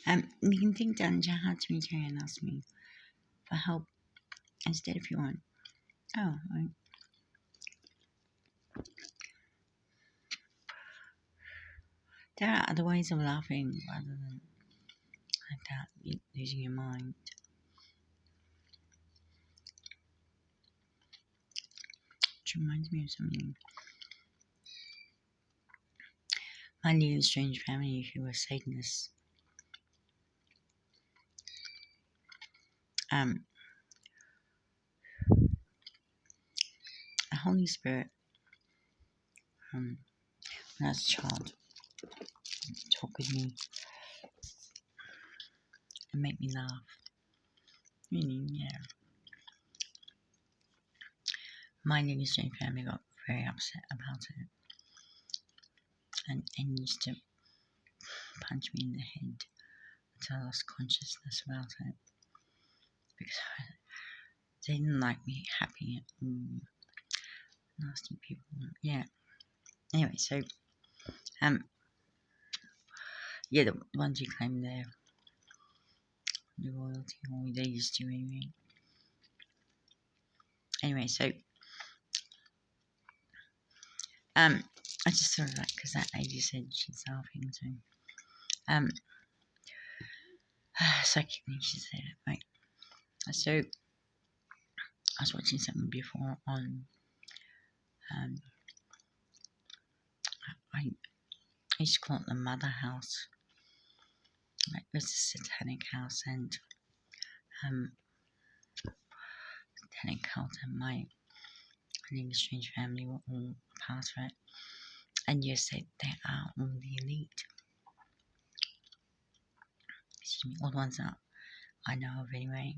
You can think down your heart to me, Terry, and ask me for help instead if you want. Oh, right. There are other ways of laughing rather than like that, losing your mind. Which reminds me of something. I knew a strange family who were Satanists. The Holy Spirit, when I was a child, talk with me and make me laugh. Really, yeah. My New Strange family got very upset about it and used to punch me in the head until I lost consciousness about it because they didn't like me happy and nasty people. Yeah. Anyway, so yeah, the ones you claim they're the royalty, or they used to anyway. Anyway, so I just sort of like because that lady said she's laughing, so psychically she said it, right? So I was watching something before on I used to call it the Mother House. Like, it was a satanic house, and satanic cult, and my strange family were all part of it. And yes, they are all the elite. Excuse me, all the ones that I know of anyway.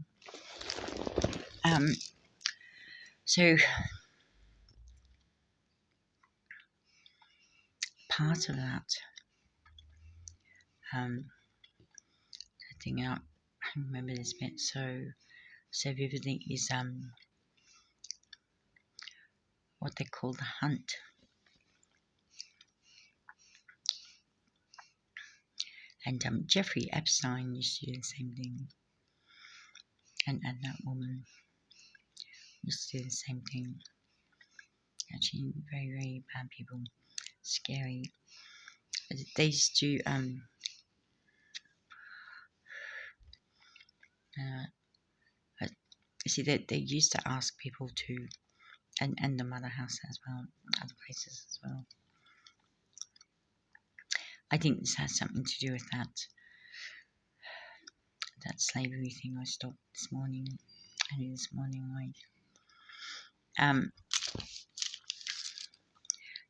So part of that thing out, I remember this bit so vividly, is what they call the hunt. And Jeffrey Epstein used to do the same thing, and that woman used to do the same thing. Actually, very, very bad people, scary. They used to see that they used to ask people to, and the Mother House as well, other places as well. I think this has something to do with that slavery thing I stopped this morning. Right?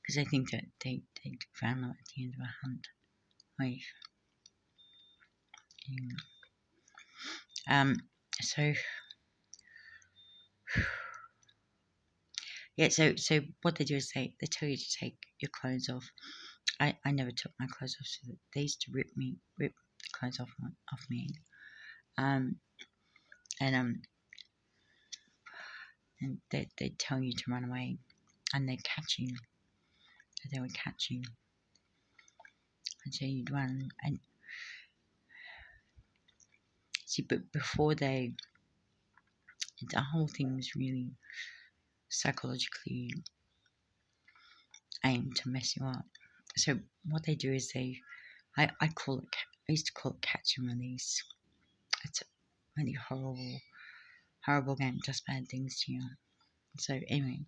Because I think that they found them at the end of a hunt. Right. So yeah, so what they do is they tell you to take your clothes off. I never took my clothes off, so they used to rip the clothes off me. And they tell you to run away, and they catch you. They would catch you, and so you'd run. And see, but before the whole thing was really psychologically aimed to mess you up. So what they do is I used to call it catch and release. It's a really horrible game. It does bad things to you. So anyway,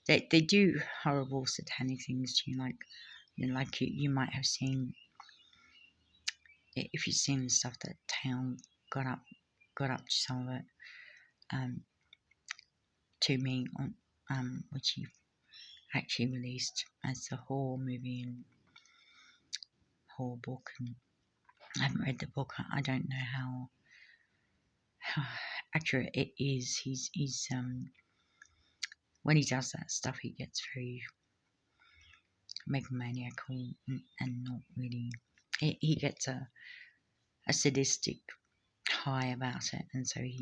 they do horrible satanic things to you, like you might have seen, if you've seen the stuff that Town got up to some of it to me on which he actually released as the horror movie and horror book, and I haven't read the book. I don't know how accurate it is. He's when he does that stuff, he gets very megalomaniacal and not really. He gets a sadistic high about it, and so it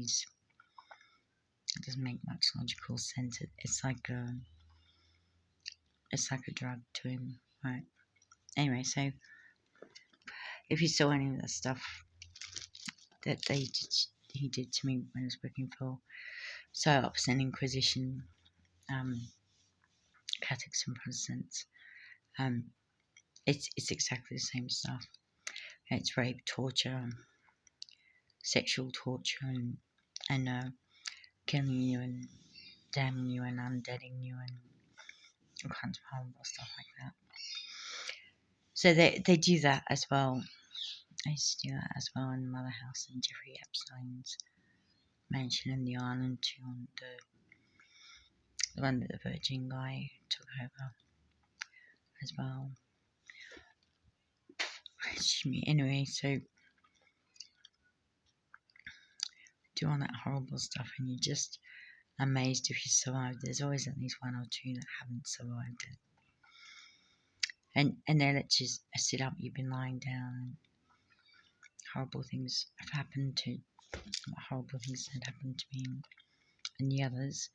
doesn't make much logical sense. It's like a drug to him, right? Anyway, so if you saw any of the stuff that he did to me when I was working for PSYOPs and Inquisition, Catholics and Protestants, it's exactly the same stuff. It's rape, torture, sexual torture, and killing you and damning you and undeading you and all kinds of horrible stuff like that. So they do that as well. I used to do that as well in Mother House and Jeffrey Epstein's mansion in the island too, on the one that the Virgin guy took over as well. Excuse me. Anyway, so do all that horrible stuff and you're just amazed if you survive. There's always at least one or two that haven't survived it. And they let you sit up, you've been lying down, horrible things have happened to, horrible things had happened to me and the others.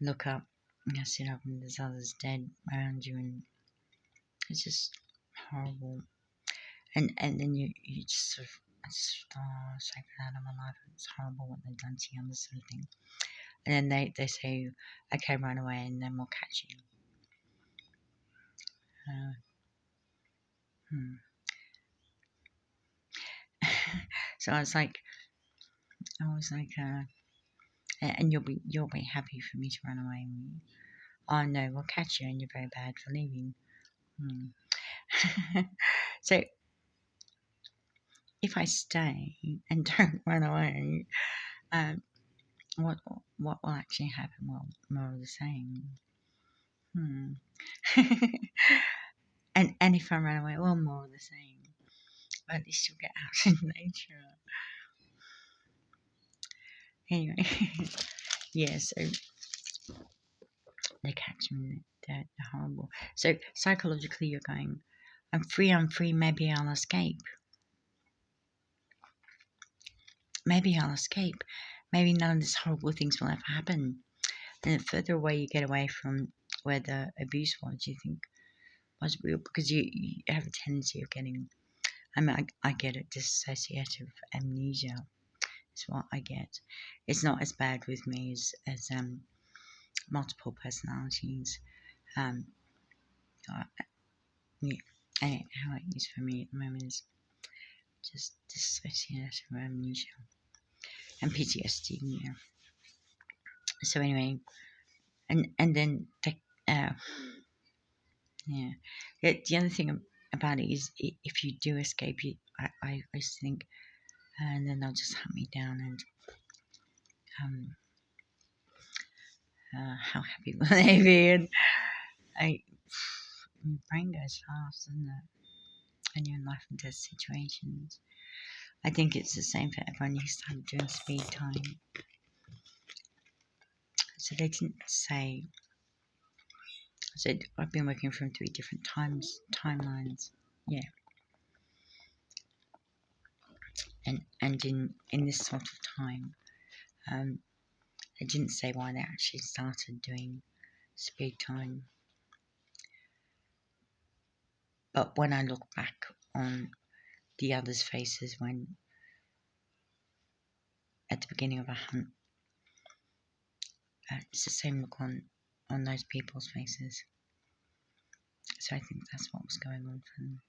Look up, and I sit up and there's others dead around you, and it's just horrible. And then you just sort of, it's so glad I'm alive. It's horrible what they've done to you and this sort of thing. And then they say, okay, run away, and then we'll catch you. So I was like, and you'll be happy for me to run away. Oh no, we'll catch you, and you're very bad for leaving. So if I stay and don't run away, what will actually happen? Well, more of the same. And if I run away, well, more of the same. But at least you'll get out in nature. Anyway, yeah. So they catch me. They're horrible. So psychologically, you're going, I'm free. Maybe I'll escape. Maybe none of these horrible things will ever happen. And the further away you get away from where the abuse was, you think was real, because you have a tendency of getting, I get it, dissociative amnesia is what I get. It's not as bad with me as multiple personalities. Yeah, and how it is for me at the moment is just dissociative amnesia and PTSD. Yeah. So anyway, and then yeah. The other thing about it is, if you do escape, I just think, and then they'll just hunt me down, and how happy will they be? And my brain goes fast, doesn't it? When you're in life and death situations. I think it's the same for everyone who started doing speed time. So they didn't say. So I've been working from 3 different timelines. Yeah. And in this sort of time, they didn't say why they actually started doing speed time. But when I look back on the others' faces when at the beginning of a hunt, it's the same look on those people's faces. So I think that's what was going on for them.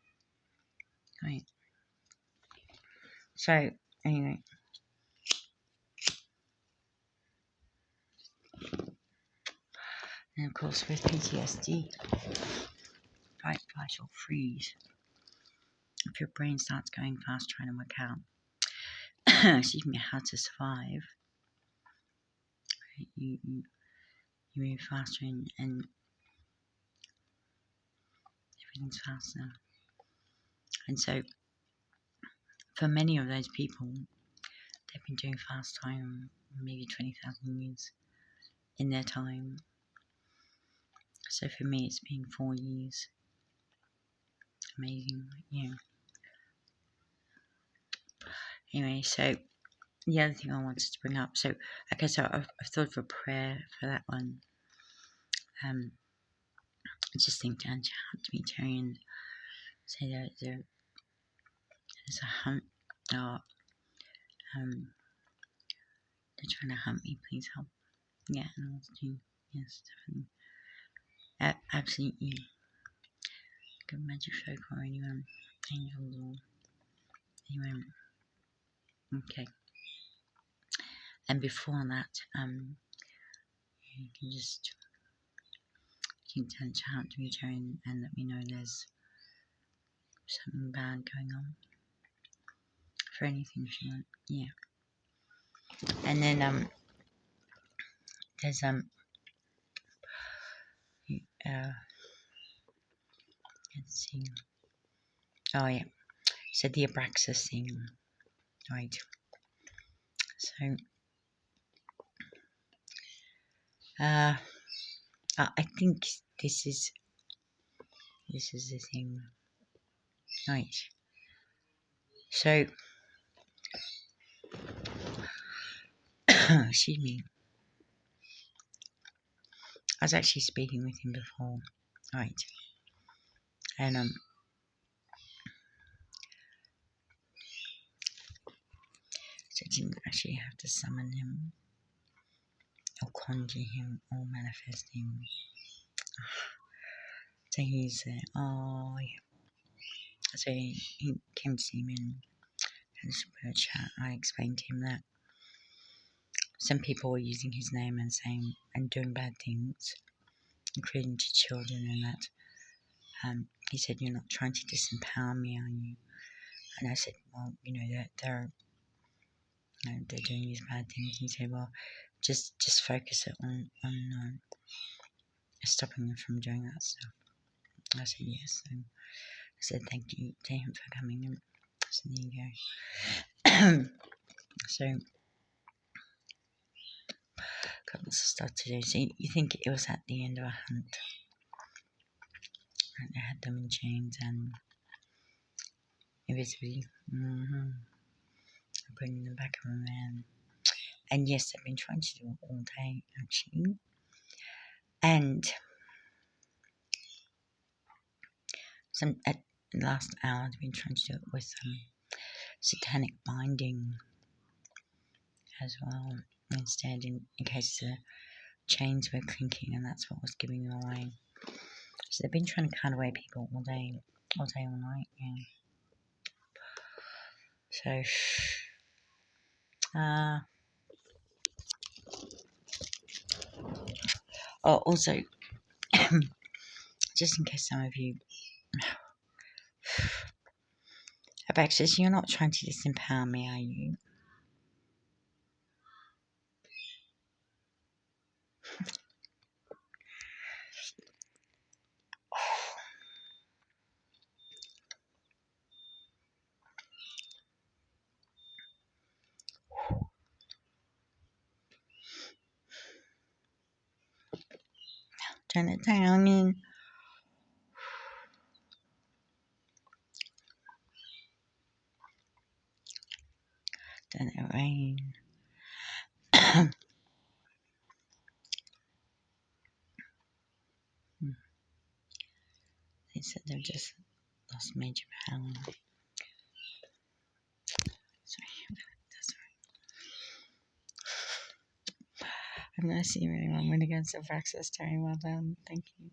Right. So anyway, and of course with PTSD, fight, flight or freeze. If your brain starts going fast trying to work out excuse me, how to survive, you move faster and everything's faster. And so for many of those people, they've been doing fast time maybe 20,000 years in their time. So for me, it's been 4 years. Amazing, yeah. Anyway, so the other thing I wanted to bring up, so okay, so I've thought of a prayer for that one. I just think down to me, Terry, and say that There's a hunt. Oh, they're trying to hunt me. Please help. Yeah, animals too. Yes, definitely. Absolutely. Good magic folk or anyone, angels or anyone. Okay. And before that, you can just keep telling chant to return and let me know there's something bad going on. For anything if you want. Yeah. And then there's let's see. Oh yeah. So the Abraxas thing. Right. So I think this is the thing. Right. So excuse me. I was actually speaking with him before. Right. And so I didn't actually have to summon him or conjure him or manifest him. So he's oh yeah. So he came to see me and had a super chat. I explained to him that some people were using his name and saying and doing bad things, including to children, and that he said, "You're not trying to disempower me, are you?" And I said, "Well, they're doing these bad things." He said, "Well, just focus it on stopping them from doing that stuff." I said, "Yes." And I said, "Thank you to him for coming in." So there you go. So got lots of stuff to do. So you think it was at the end of a hunt, and they had them in chains and invisibly bringing them back of a man. And yes, I've been trying to do it all day actually. And at the last hour, I've been trying to do it with satanic binding as well instead, in case the chains were clinking, and that's what was giving them away. So they've been trying to cut away people all day, all night. Yeah. So, oh, also, just in case some of you have access, you're not trying to disempower me, are you? Turn it down and then it rain. They said they've just lost major power. Sorry, that's right. I've never seen anyone win against a Praxis. Terry, well done. Thank you.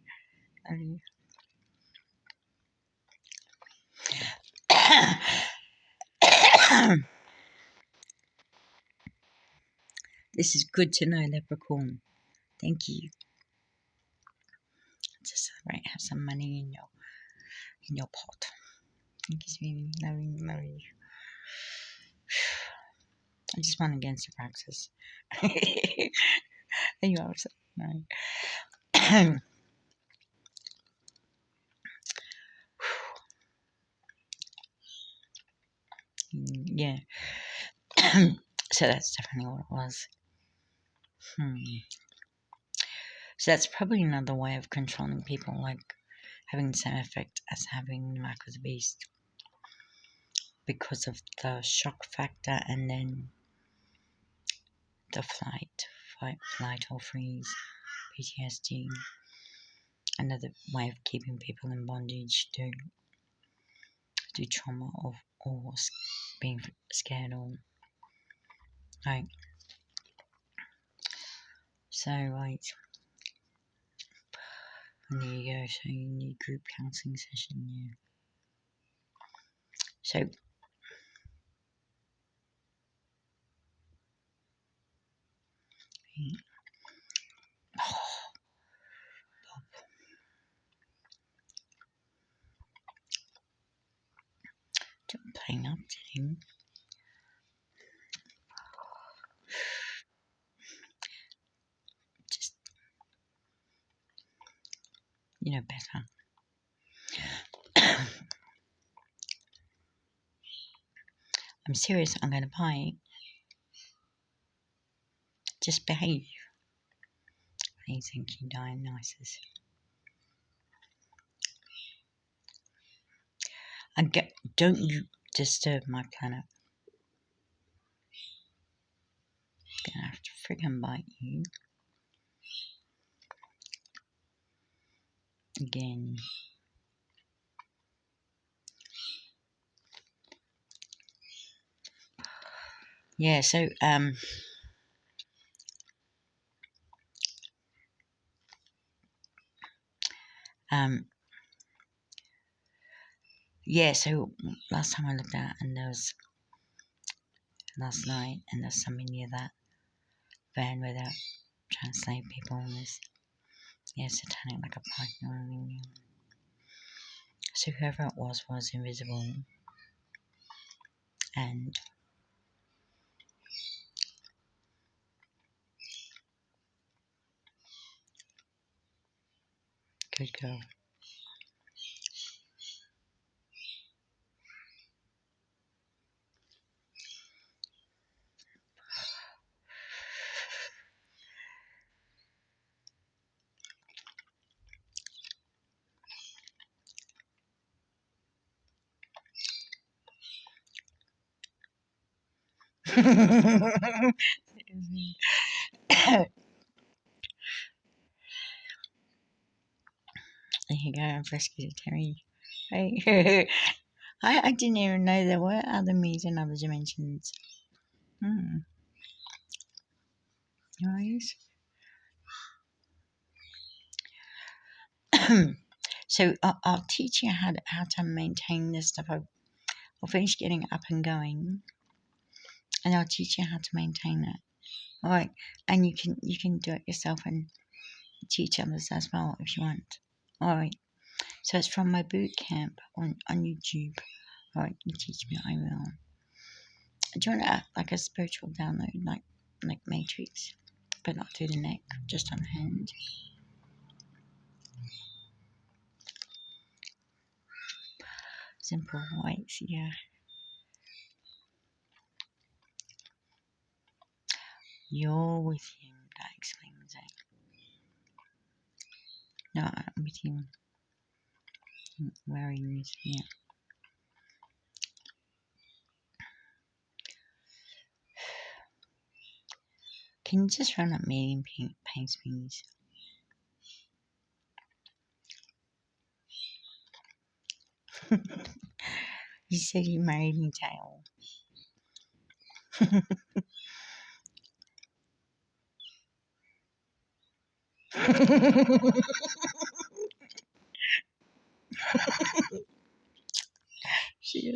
Love you. This is good to know, Leprechaun. Thank you. To celebrate, have some money in your pot. Thank you, sweetie. Love you. I just won against the Praxis. Are you upset? No. Yeah. So that's definitely what it was. So that's probably another way of controlling people, like having the same effect as having the mark of the beast, because of the shock factor and then the fight, flight or freeze, PTSD. Another way of keeping people in bondage to trauma or being scared or right. So right, and there you go. So you need group counselling session. Yeah. So playing up to him. Just better. I'm serious. I'm going to buy it. Just behave. You think you Dionysus. And don't you disturb my planet. I'm gonna have to friggin' bite you. Again. Yeah, so yeah, so last time I looked at and there was last night and there's something near that van where they're trying to slave people and there's satanic like a python. So whoever it was invisible and good girl. There you go, I've rescued a Terry. Right? I didn't even know there were other me's in other dimensions. Nice. So I'll teach you how to maintain this stuff. I'll finish getting it up and going, and I'll teach you how to maintain it. All right, and you can do it yourself and teach others as well if you want. All right. So it's from my boot camp on YouTube. All right, you teach me, I will. Do you want like a spiritual download, like Matrix, but not through the neck, just on the hand? Simple whites, yeah. You're with him, that explains it. No, I'm with him. Where are you? Yeah. Can you just run up me in paint speeds? You said you married me, Tail.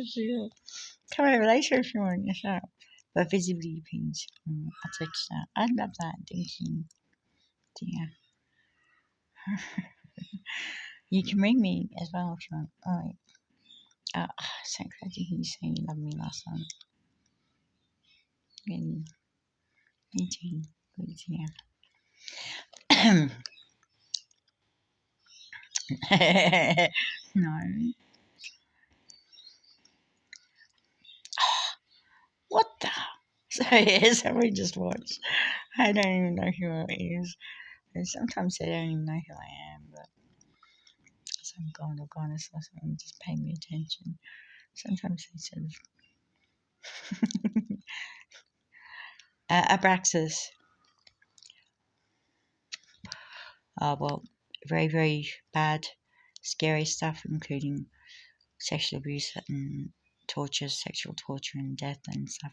Sure. Come over later if you want, yourself. But visibly, please. I'll text that. I love that. Thank you. Dear. You can ring me as well if you want. Alright. So glad to hear you say you loved me last night. Really. Me too. Good dear. No. What the? So yeah, somebody just watched. I don't even know who it is. And sometimes they don't even know who I am, but some god or goddess or something just pay me attention. Sometimes they sort of Abraxas. Well, very, very bad, scary stuff, including sexual abuse and torture, sexual torture, and death and stuff.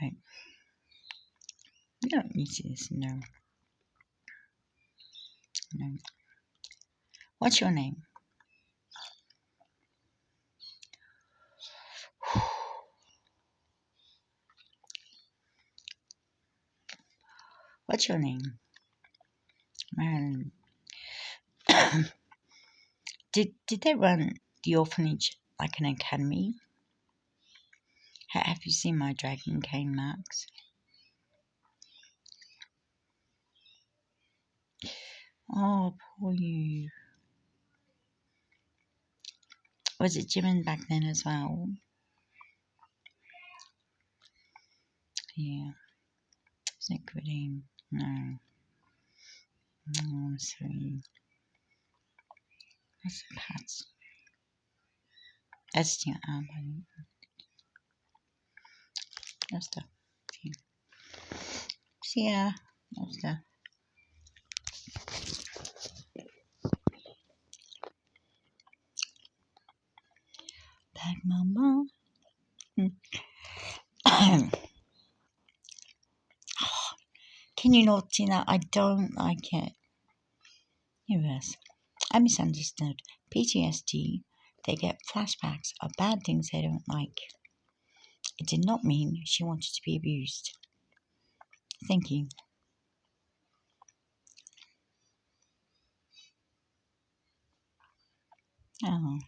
Right. You don't need to listen, no. No. What's your name? What's your name? Marilyn. Did they run the orphanage like an academy? Have you seen my dragon cane marks? Oh, poor you. Was it Jimin back then as well? Yeah. Is it good aim? No. Oh, sorry. That's the pats. That's the arm. That's the. See ya. That's the. Bad mama. Can you not see that? I don't like it. Yes. I misunderstood. PTSD. They get flashbacks of bad things they don't like. It did not mean she wanted to be abused. Thank you. Oh.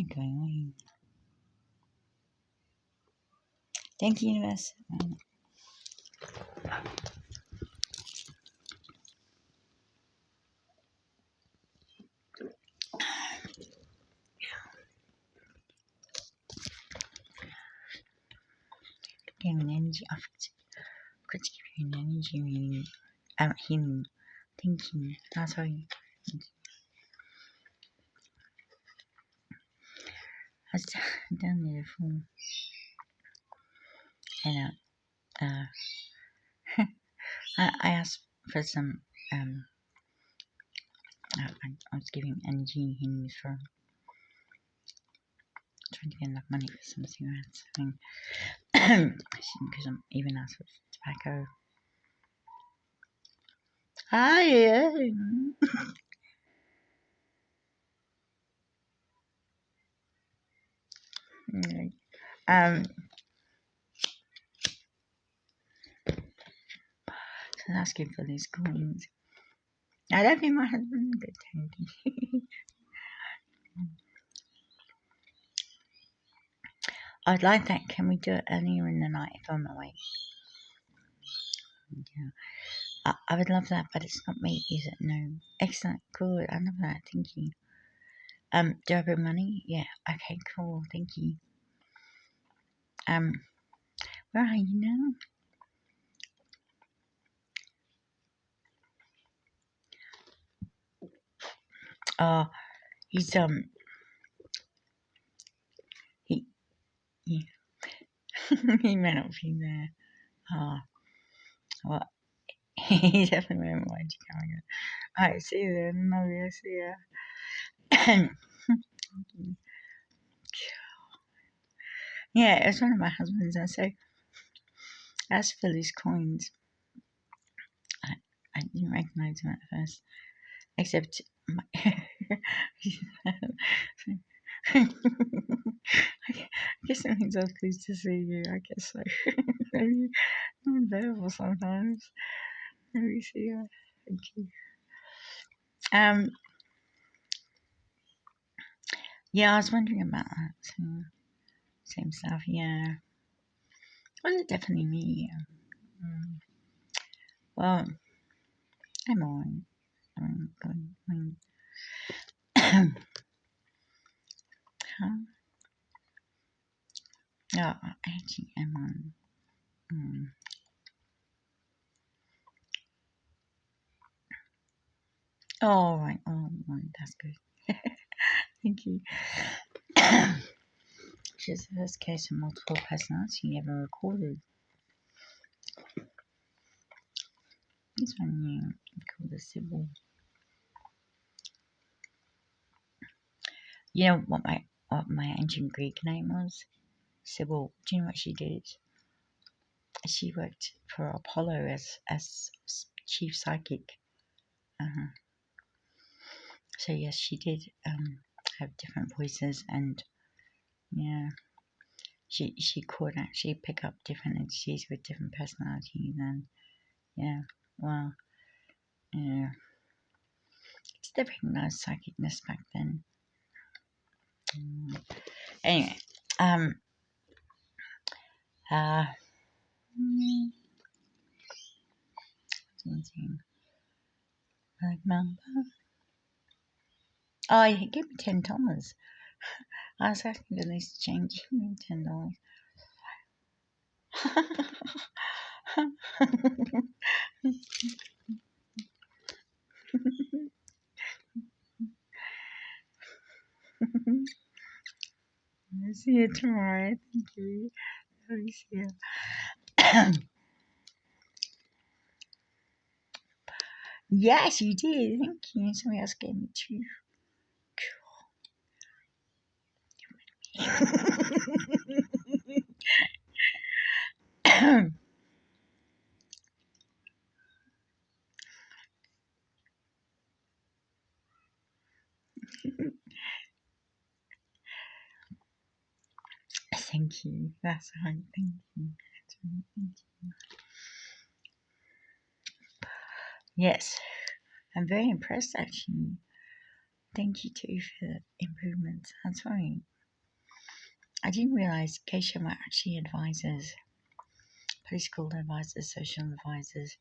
Okay. Thank you, universe. Giving energy off. Could give you an energy reading. Healing. Thank you. Oh, sorry. I was down there before. And I asked for some. I was giving energy healings for trying to get enough money for some cigarettes. Because I'm even asked for tobacco. Yeah. So asking for these coins. I don't think my husband's good Tony. I'd like that. Can we do it earlier in the night if I'm awake? Yeah. I would love that, but it's not me, is it? No. Excellent. Cool. I love that. Thank you. Do I bring money? Yeah. Okay, cool. Thank you. Where are you now? Oh, he's he he may not be there. Oh, well, he definitely won't mind you coming. Alright, see you then. Love you. See ya. Yeah, it was one of my husband's. And so, as for these coins, I didn't recognize them at first, except my. I guess it means I was pleased to see you. I guess so. Maybe I'm available sometimes. Maybe see you. Thank you. Yeah, I was wondering about that. So, same stuff. Yeah. Well, it's definitely me. Well, I'm on. Huh? No, I actually am on. Oh, right. Oh, right. That's good. Thank you. She's the first case of multiple personality ever recorded. This one, yeah, called the Sybil. You know what my ancient Greek name was? Sybil. Do you know what she did? She worked for Apollo as chief psychic. Uh-huh. So yes, she did have different voices, and yeah, she could actually pick up different entities with different personalities, and yeah, well, yeah, did they recognize psychicness back then? Anyway, um, uh, something I remember. Oh, he gave me $10. I was asking for this change. Give me $10. I'll see you tomorrow. Thank you. I'll see you. Yes, you did. Thank you. Somebody else gave me two. Thank you. That's right. Thank you. Thank you. Yes, I'm very impressed actually. Thank you too for the improvements. That's right. I didn't realize geisha were actually advisors, political advisors, social advisors,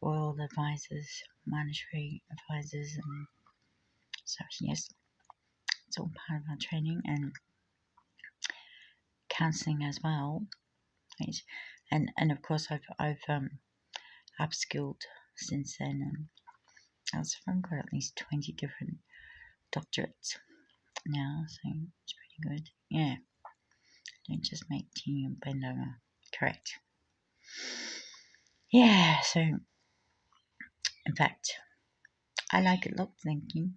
royal advisors, monetary advisors, and such. Yes, it's all part of our training and counselling as well. Right? And of course I've upskilled since then, and I've got at least 20 different doctorates now, so it's pretty good. Yeah, don't just make tea and bend over. Correct. Yeah, so in fact, I like it a lot. Thank you.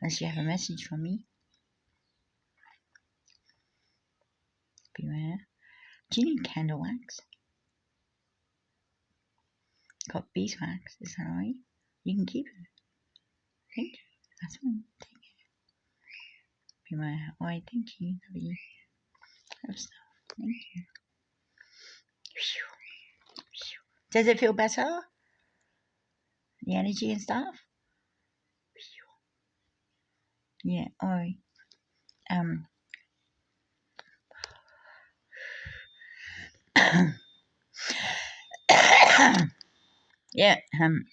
Unless you have a message for me, beware. Do you need candle wax? Got beeswax, is that right? You can keep it. Thank you. That's fine. Take it. Beware. Why, thank you. Lovely stuff. Thank you. Does it feel better? The energy and stuff? Yeah, alright. Yeah, and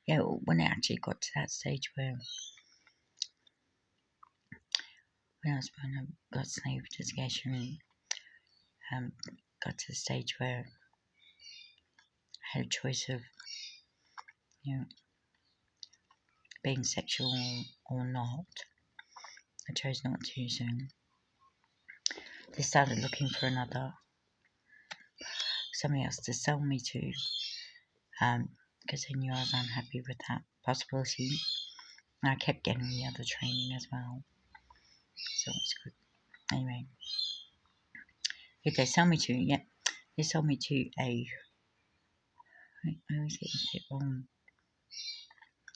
yeah, when I actually got to that stage where when I got slave education, got to the stage where I had a choice of, you know, being sexual or not. I chose not to, so they started looking for somebody else to sell me to, because they knew I was unhappy with that possibility. And I kept getting the other training as well, so it's good. Anyway, if they sell me to, yeah, they sold me to I always get it wrong,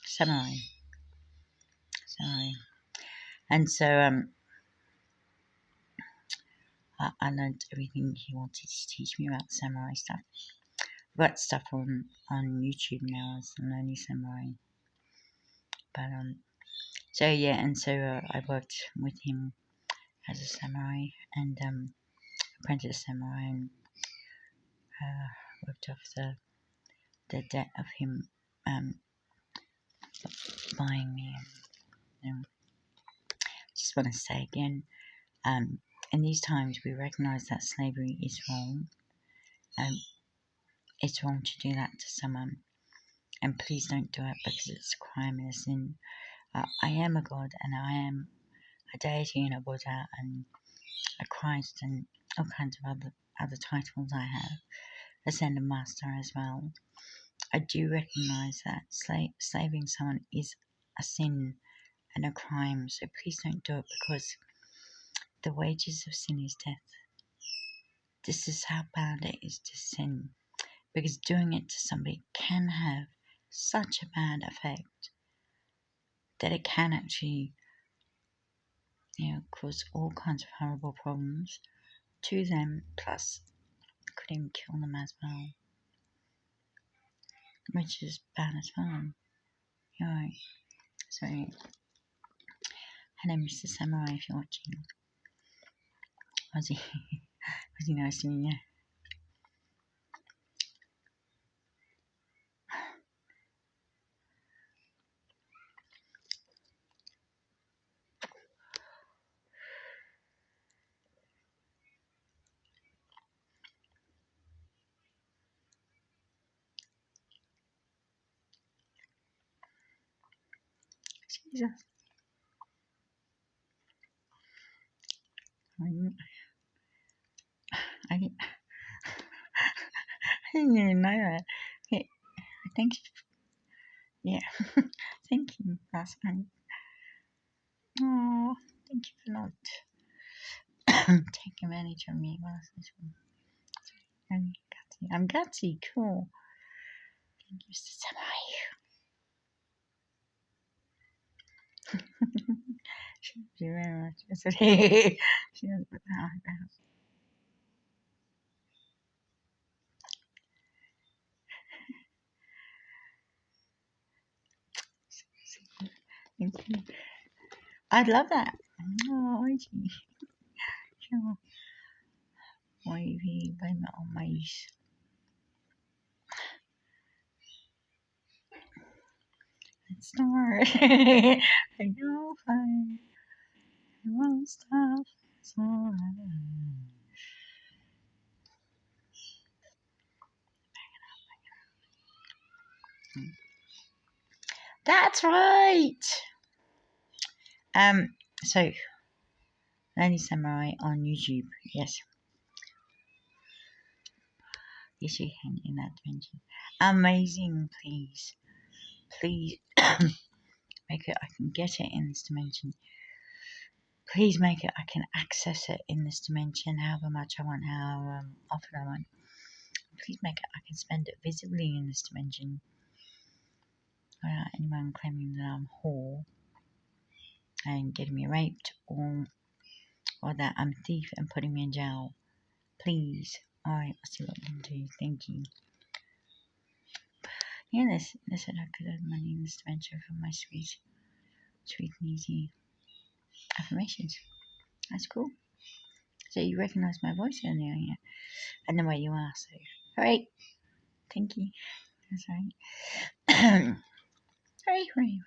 samurai. And so I learned everything he wanted to teach me about samurai stuff. I've got stuff on YouTube now as the Lonely Samurai. But so yeah, and so I worked with him as a samurai and apprentice samurai, and worked off the debt of him buying me. And just want to say again, in these times we recognise that slavery is wrong. It's wrong to do that to someone, and please don't do it because it's a crime and a sin. I am a god, and I am a deity and a Buddha and a Christ and all kinds of other titles I have, ascended master as well. I do recognise that slaving someone is a sin and a crime. So please don't do it, because the wages of sin is death. This is how bad it is to sin, because doing it to somebody can have such a bad effect that it can actually, cause all kinds of horrible problems to them, plus could even kill them as well, which is bad as well. Right. So, hello, Mr. Samurai, if you're watching. Was he nice to me? Yeah. Jesus. I didn't even know that. Yeah, thank you. Yeah, thank you. That's nice. Oh, thank you for not taking advantage of me. I'm gutsy. Cool. Thank you, Samurai. Thank you very much. She doesn't put that on her. Thank you. I'd love that. Oh, gee. Sure. Wavy, blame it on mice. Let's start. I know fine. I won't stop. It's alright. That's right. So Lonely Samurai on YouTube. Yes. Yes, you can in that dimension. Amazing, please. Please make it I can get it in this dimension. Please make it I can access it in this dimension, however much I want, how often I want. Please make it I can spend it visibly in this dimension without anyone claiming that I'm a whore and getting me raped, or that I'm a thief and putting me in jail. Please. Alright, I'll see what I can do. Thank you. Yeah, they said I could earn money in this dimension from my sweet and easy affirmations. That's cool. So you recognise my voice earlier, yeah? And the way you are, so. Alright. Thank you. That's right. Hooray.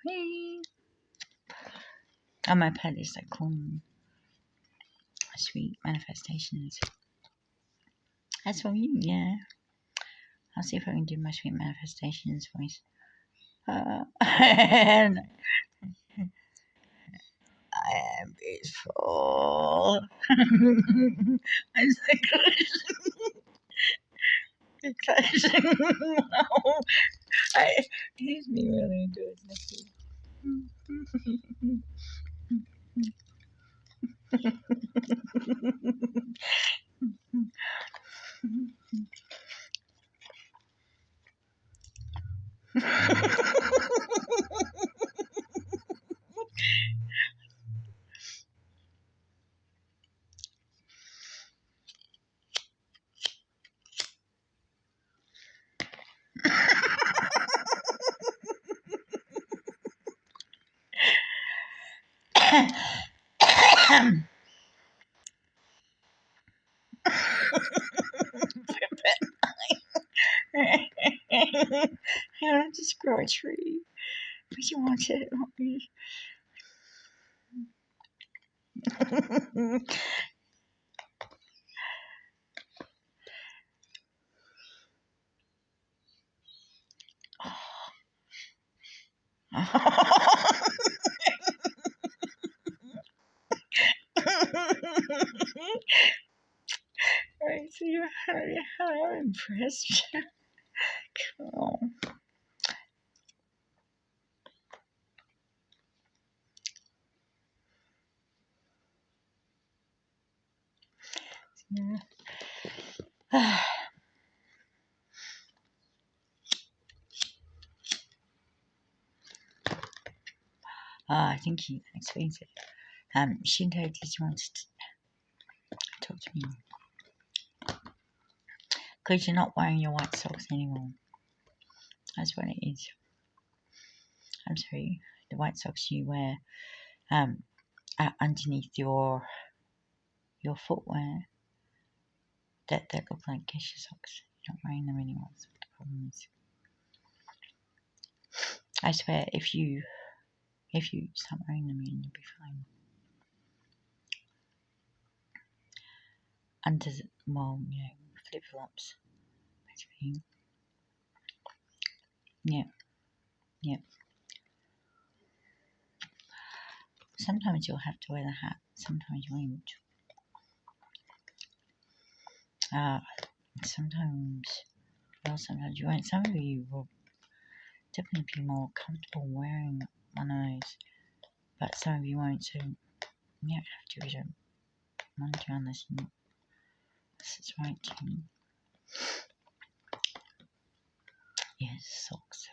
On my playlist, I call them sweet manifestations. That's for you, yeah. I'll see if I can do my sweet manifestations voice. I am peaceful. I'm so close. No, he's me really into it. I want to grow a tree. But you want it, not me. Right, so I'm impressed. Cool. Yeah. I think he explains it. Shinto, did you want to talk to me? Because you're not wearing your white socks anymore. That's what it is. I'm sorry. The white socks you wear underneath your footwear that look like geisha socks. You're not wearing them anymore. That's what the problem is. I swear, if you start wearing them again, you'll be fine. Flip flops, basically. Yeah. Sometimes you'll have to wear the hat. Sometimes you won't. Sometimes you won't. Some of you will definitely be more comfortable wearing one of those, but some of you won't. So you don't have to read monitor unless it's right to you. Yes, socks.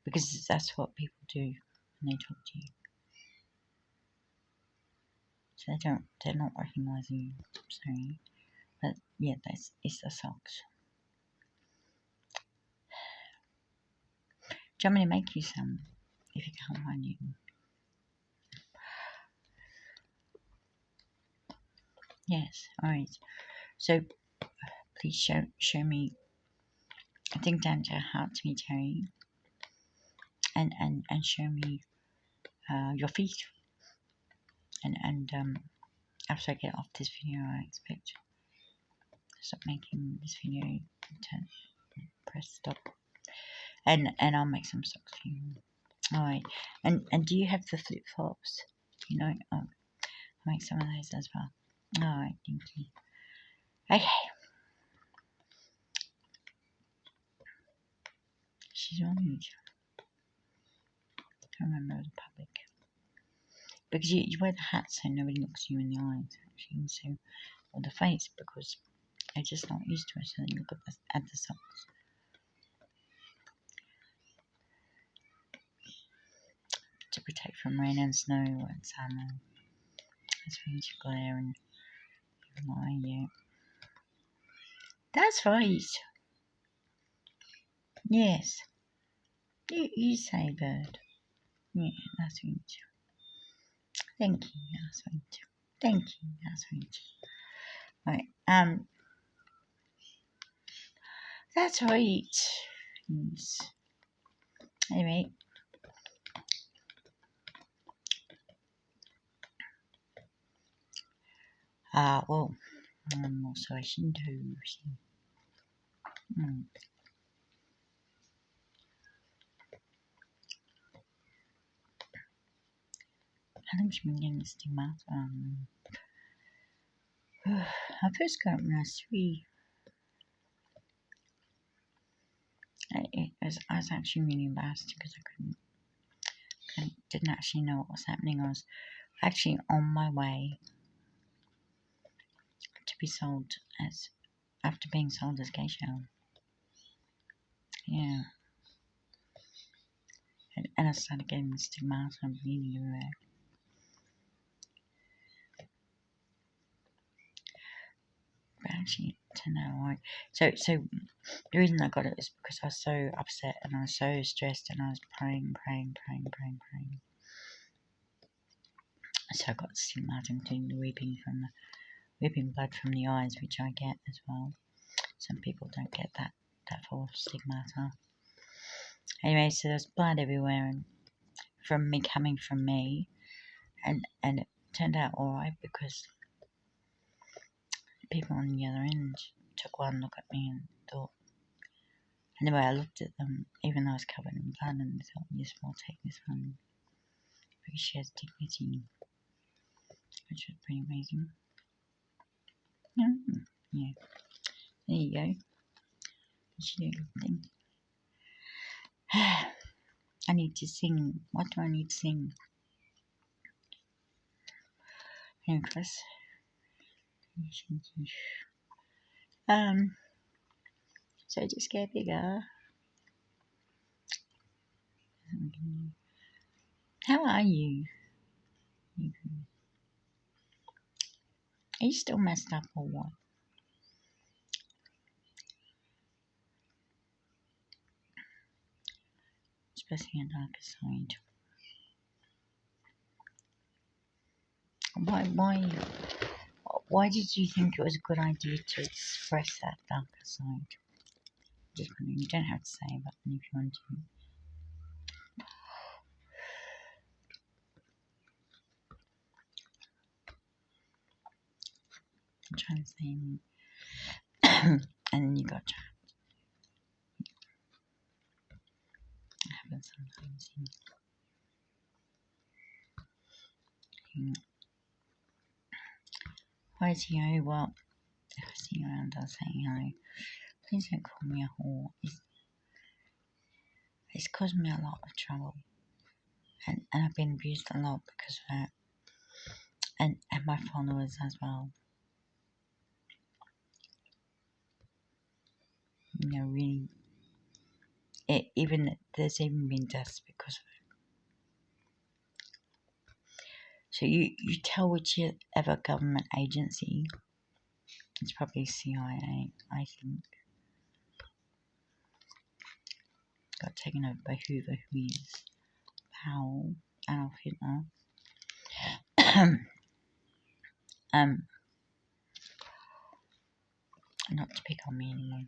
Because that's what people do when they talk to you. So they're not recognizing you. Sorry. But yeah, it's the socks. Do you want me to make you some if you can't find you? Yes, alright. So please show me a thing down to heart to me, Terry. And show me your feet. And after I get off this video, I expect to stop making this video and press stop. And I'll make some socks for you. Alright. And do you have the flip flops? You know, I'll make some of those as well. Alright, thank you. Okay. She's on YouTube. I remember the public. Because you wear the hat so nobody looks you in the eyes, actually, so, or the face, because they're just not used to it, so then you look at the socks. To protect from rain and snow and summer. That's for you to glare and lie, yeah. That's right. Yes. You say bird. Yeah, that's right. Thank you, that's right. Thank you, that's right. Right, that's right. Yes. Anyway. Well, I'm also a Shinto. I think she's been getting the stigma. I first got it when I was 3. I was actually really embarrassed because I didn't actually know what was happening. I was actually on my way to be sold after being sold as geisha. Yeah. And I started getting the stigmata and bleeding everywhere. But actually, to know why. So the reason I got it is because I was so upset and I was so stressed and I was praying. So I got the stigmata, including the weeping blood from the eyes, which I get as well. Some people don't get that full stigmata. Anyway, so there's blood everywhere and from me coming from me, and it turned out alright because people on the other end took one look at me and thought. Anyway, I looked at them, even though I was covered in blood, and thought, yes, we'll take this one because she has dignity, which was pretty amazing. Yeah, there you go. She did a good thing. I need to sing. What do I need to sing? Hey, Chris. So just get bigger. How are you? Are you still messed up or what? Especially a darker side. Why did you think it was a good idea to express that darker side? Just wondering, you don't have to say, but if you want to. I'm trying to say, and then you got to happen sometimes. Why is he oh well? If I see you around, I'll say hello. Please don't call me a whore. It's caused me a lot of trouble, and I've been abused a lot because of it, and my followers as well. You know, really, there's even been deaths because of it. So you tell whichever government agency, it's probably CIA, I think, got taken over by Hoover, who is Powell, Adolf Hitler. Not to pick on me anymore.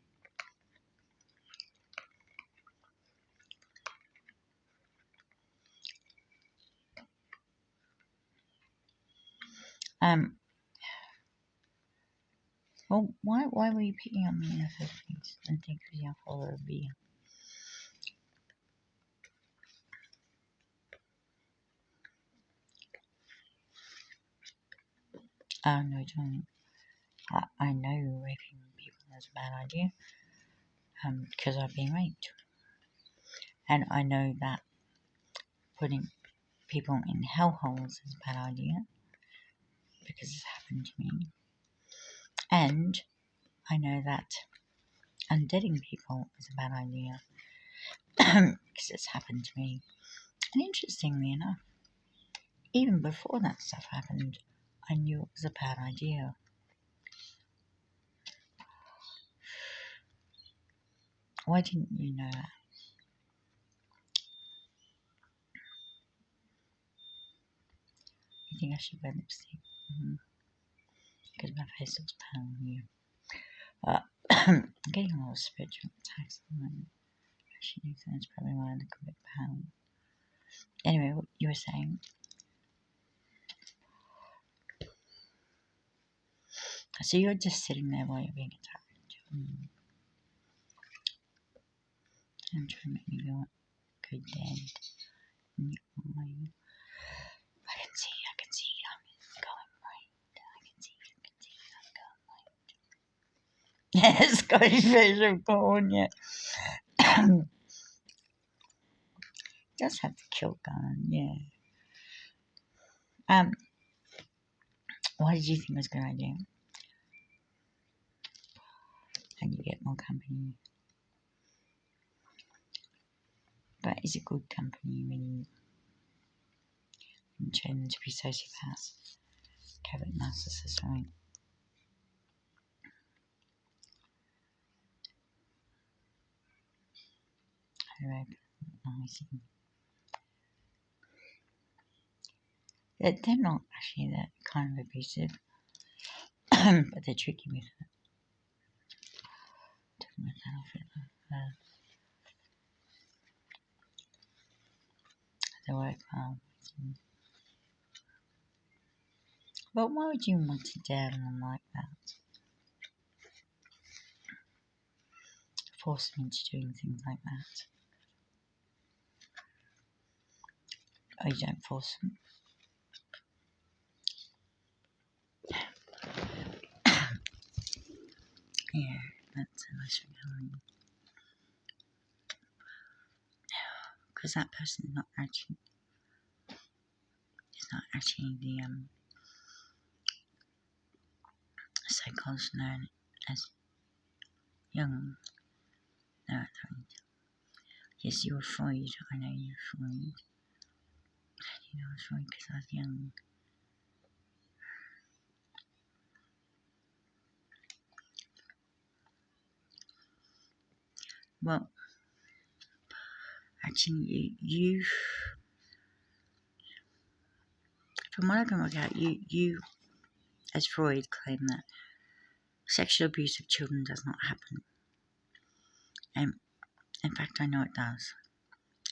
Well, why were you picking on me in the first place? I think because you're a follower of beer. Oh, no, don't. I know raping people is a bad idea. Because I've been raped. And I know that putting people in hellholes is a bad idea. Because it's happened to me. And I know that undeading people is a bad idea. Because it's happened to me. And interestingly enough, even before that stuff happened, I knew it was a bad idea. Why didn't you know that? You think I should wear lipstick? Because my face looks pale on you. I'm getting a lot of spiritual attacks at the moment. Actually, that's probably why I look a bit pale. Anyway, what you were saying. So you're just sitting there while you're being attacked. I'm trying to make me go dead. In your eye. I can see, I'm going right. I can see, I'm going right. Yes, Scottish version of corn, yeah. Does have the kilt gun, yeah. Why did you think it was a good idea? And you get more company. But is it good company when you train them to be sociopaths? Cabot narcissists, right? I reckon. I see. They're not actually that kind of abusive, but they're tricky with it. Talking about that outfit, they work well. But why would you want to dare them like that? Force them into doing things like that. Oh, you don't force them. Yeah, that's a nice feeling. Because that person is not actually the psychologist known as Jung. No, yes, you were Freud. I know you were Freud. You know I was Freud because I was young. Well, actually, you from what I can work out, you, as Freud, claim that sexual abuse of children does not happen. And in fact, I know it does.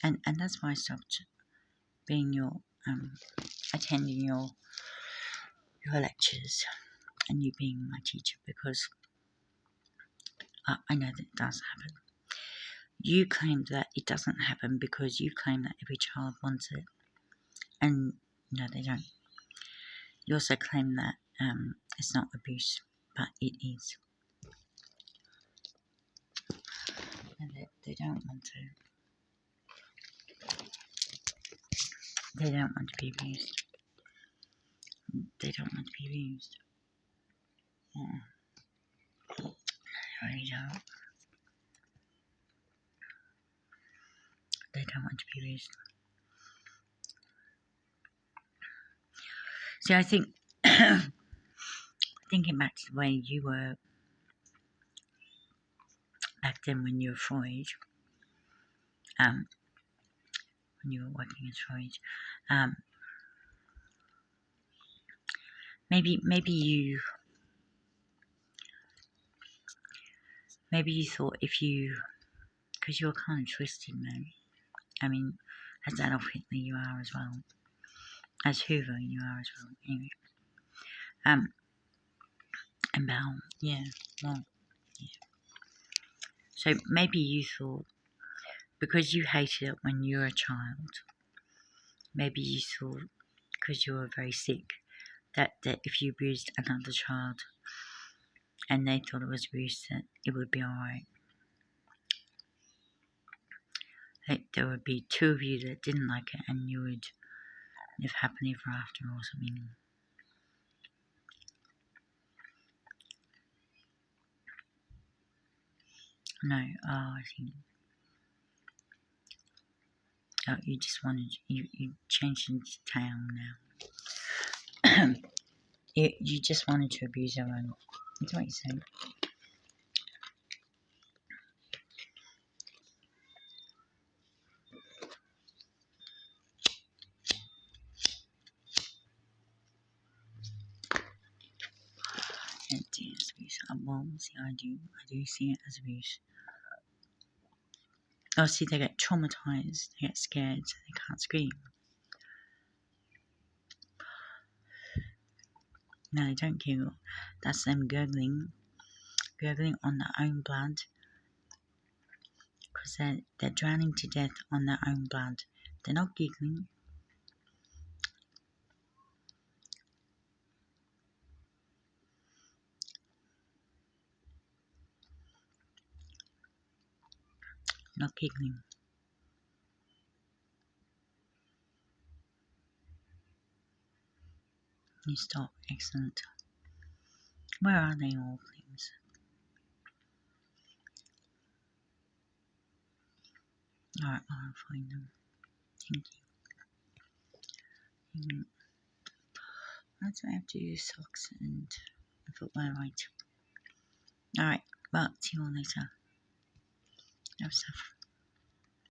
And that's why I stopped being attending your lectures and you being my teacher, because I know that it does happen. You claim that it doesn't happen because you claim that every child wants it, and no, they don't. You also claim that it's not abuse, but it is. And they don't want to. They don't want to be abused. They don't want to be abused. They really don't. They don't want to be abused. See, I think thinking back to the way you were back then when you were Freud, when you were working as Freud, maybe you thought if you, because you're kind of twisted, man. I mean, as Adolf Hitler you are as well, as Hoover you are as well. Anyway, and Bell, yeah, well, yeah. So maybe you thought, because you hated it when you were a child, maybe you thought, because you were very sick, that if you abused another child and they thought it was abuse, that it would be alright. Like there would be two of you that didn't like it and you would live happily ever after or something. No, I think you just wanted, you changed into town now. you just wanted to abuse everyone. That's what you said. It is abuse. Well, see, I do see it as abuse. Oh, see, they get traumatized, they get scared, so they can't scream. No, they don't giggle. That's them gurgling on their own blood, because they're drowning to death on their own blood. They're not giggling. Not giggling. You stop. Excellent. Where are they all, please? Alright, I'll find them. Thank you. That's why I have to use socks and footwear right. Alright, well, see you all later. Have stuff.